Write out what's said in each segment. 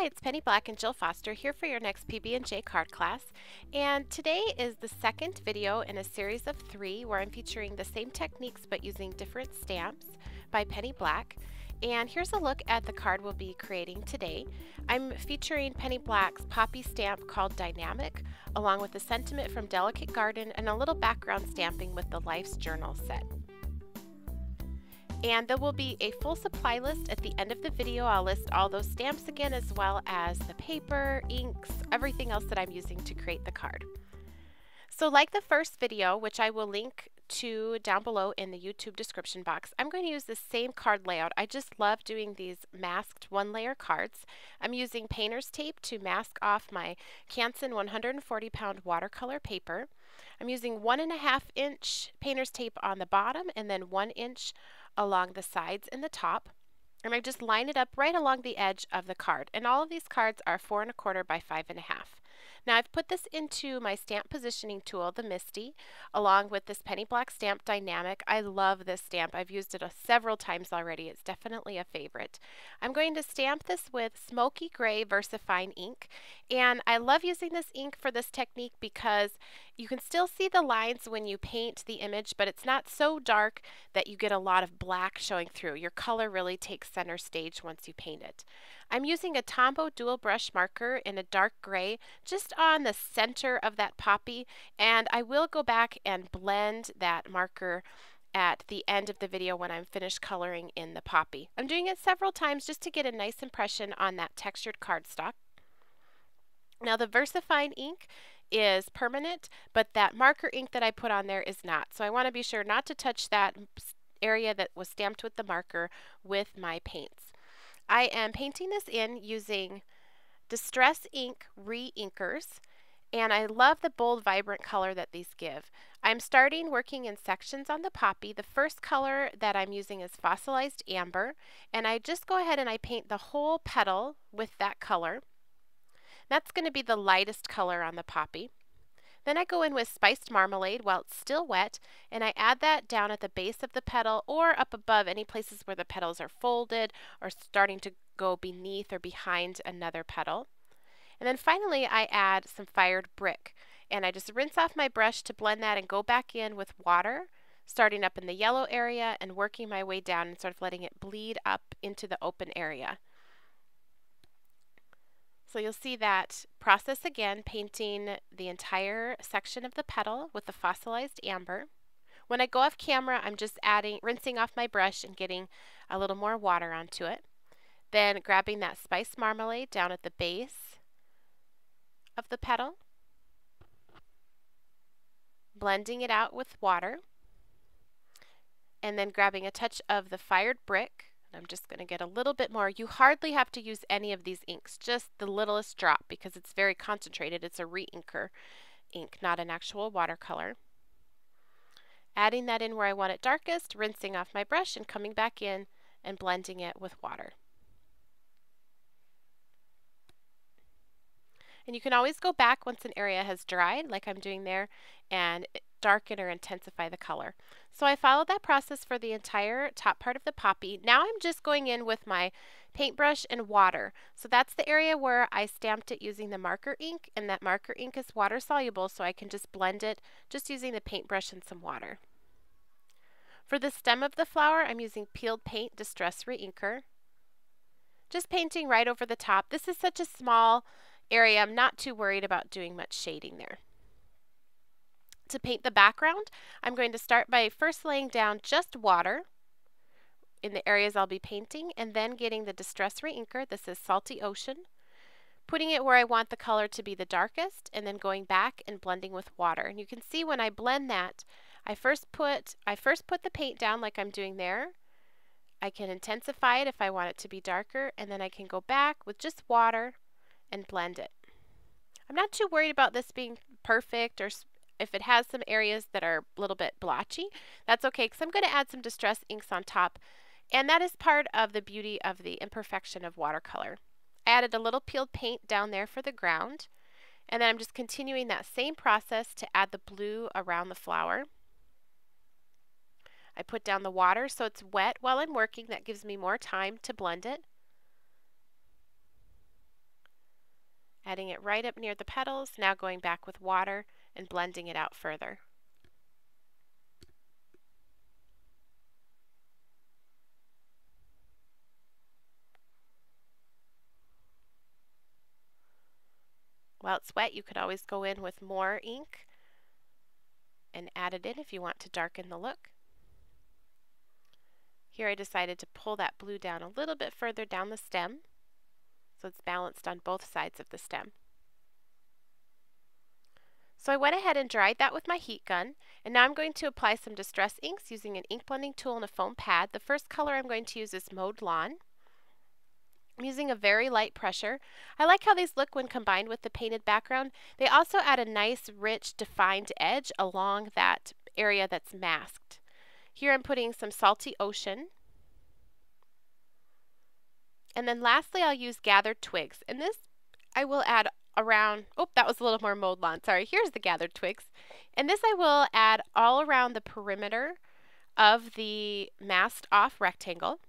Hi, it's Penny Black and Jill Foster here for your next PB&J card class. And today is the second video in a series of 3 where I'm featuring the same techniques but using different stamps by Penny Black. And here's a look at the card we'll be creating today. I'm featuring Penny Black's poppy stamp called Dynamic, along with a sentiment from Delicate Garden and a little background stamping with the Life's Journal set. And there will be a full supply list at the end of the video. I'll list all those stamps again, as well as the paper, inks, everything else that I'm using to create the card. So like the first video, which I will link to down below in the YouTube description box, I'm going to use the same card layout. I just love doing these masked one-layer cards. I'm using painter's tape to mask off my Canson 140-pound watercolor paper. I'm using 1.5 inch painter's tape on the bottom and then 1 inch along the sides and the top, and I just line it up right along the edge of the card. And all of these cards are 4 1/4 by 5.5. Now I've put this into my stamp positioning tool, the Misty, along with this Penny Black Stamp Dynamic. I love this stamp. I've used it several times already. It's definitely a favorite. I'm going to stamp this with Smoky Gray VersaFine ink, and I love using this ink for this technique because you can still see the lines when you paint the image, but it's not so dark that you get a lot of black showing through. Your color really takes center stage once you paint it. I'm using a Tombow dual brush marker in a dark gray just on the center of that poppy, and I will go back and blend that marker at the end of the video when I'm finished coloring in the poppy. I'm doing it several times just to get a nice impression on that textured cardstock. Now the VersaFine ink is permanent, but that marker ink that I put on there is not. So I want to be sure not to touch that area that was stamped with the marker with my paints. I am painting this in using Distress Ink Re-Inkers, and I love the bold, vibrant color that these give. I'm starting working in sections on the poppy. The first color that I'm using is Fossilized Amber, and I just go ahead and I paint the whole petal with that color. That's going to be the lightest color on the poppy. Then I go in with Spiced Marmalade while it's still wet, and I add that down at the base of the petal or up above any places where the petals are folded or starting to go beneath or behind another petal. And then finally I add some Fired Brick, and I just rinse off my brush to blend that and go back in with water, starting up in the yellow area and working my way down and sort of letting it bleed up into the open area. So you'll see that process again, painting the entire section of the petal with the Fossilized Amber. When I go off camera, I'm just rinsing off my brush and getting a little more water onto it. Then grabbing that Spiced Marmalade down at the base of the petal, blending it out with water, and then grabbing a touch of the Fired Brick. I'm just going to get a little bit more. You hardly have to use any of these inks, just the littlest drop because it's very concentrated. It's a re-inker ink, not an actual watercolor. Adding that in where I want it darkest, rinsing off my brush and coming back in and blending it with water. And you can always go back once an area has dried, like I'm doing there, and darken or intensify the color. So I followed that process for the entire top part of the poppy. Now I'm just going in with my paintbrush and water. So that's the area where I stamped it using the marker ink, and that marker ink is water soluble, so I can just blend it just using the paintbrush and some water. For the stem of the flower, I'm using Peeled Paint Distress Re-Inker. Just painting right over the top. This is such a small area, I'm not too worried about doing much shading there. To paint the background, I'm going to start by first laying down just water in the areas I'll be painting, and then getting the Distress Re-Inker, this is Salty Ocean, putting it where I want the color to be the darkest, and then going back and blending with water. And you can see when I blend that, I first put the paint down like I'm doing there. I can intensify it if I want it to be darker, and then I can go back with just water and blend it. I'm not too worried about this being perfect, or if it has some areas that are a little bit blotchy, that's okay because I'm going to add some distress inks on top, and that is part of the beauty of the imperfection of watercolor. I added a little peeled paint down there for the ground, and then I'm just continuing that same process to add the blue around the flower. I put down the water so it's wet while I'm working. That gives me more time to blend it. Adding it right up near the petals, now going back with water and blending it out further. While it's wet, you could always go in with more ink and add it in if you want to darken the look. Here I decided to pull that blue down a little bit further down the stem so it's balanced on both sides of the stem. So I went ahead and dried that with my heat gun, and now I'm going to apply some Distress inks using an ink blending tool and a foam pad. The first color I'm going to use is Mowed Lawn. I'm using a very light pressure. I like how these look when combined with the painted background. They also add a nice, rich, defined edge along that area that's masked. Here I'm putting some Salty Ocean. And then lastly, I'll use Gathered Twigs. And this I will add around, oh, that was a little more Mowed Lawn, sorry. Here's the Gathered Twigs. And this I will add all around the perimeter of the masked off rectangle.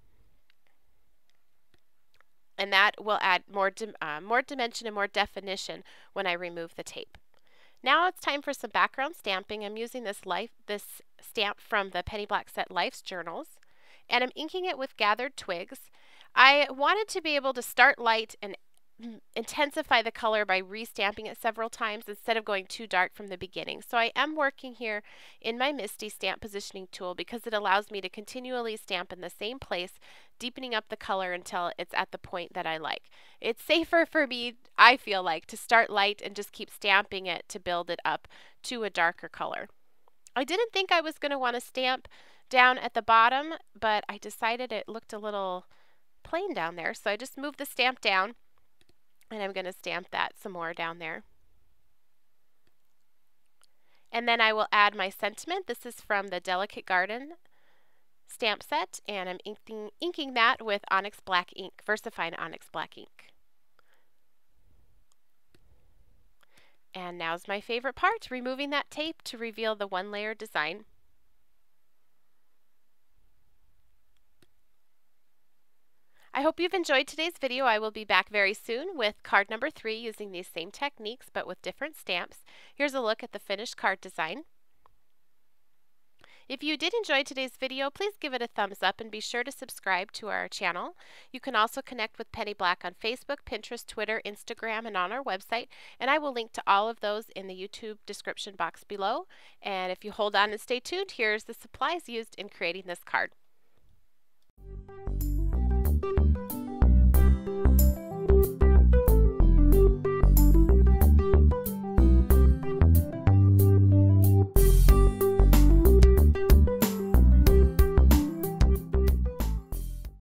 And that will add more dimension and more definition when I remove the tape. Now it's time for some background stamping. I'm using this stamp from the Penny Black Set Life's Journals, and I'm inking it with Gathered Twigs. I wanted to be able to start light and intensify the color by restamping it several times instead of going too dark from the beginning. So I am working here in my MISTI stamp positioning tool because it allows me to continually stamp in the same place, deepening up the color until it's at the point that I like. It's safer for me, I feel like, to start light and just keep stamping it to build it up to a darker color. I didn't think I was going to want to stamp down at the bottom, but I decided it looked a little plain down there, so I just moved the stamp down. And I'm going to stamp that some more down there. And then I will add my sentiment. This is from the Delicate Garden stamp set, and I'm inking that with Onyx Black ink, VersaFine Onyx Black ink. And now's my favorite part, removing that tape to reveal the one-layer design. I hope you've enjoyed today's video. I will be back very soon with card number 3 using these same techniques but with different stamps. Here's a look at the finished card design. If you did enjoy today's video, please give it a thumbs up and be sure to subscribe to our channel. You can also connect with Penny Black on Facebook, Pinterest, Twitter, Instagram, and on our website. And I will link to all of those in the YouTube description box below. And if you hold on and stay tuned, here's the supplies used in creating this card.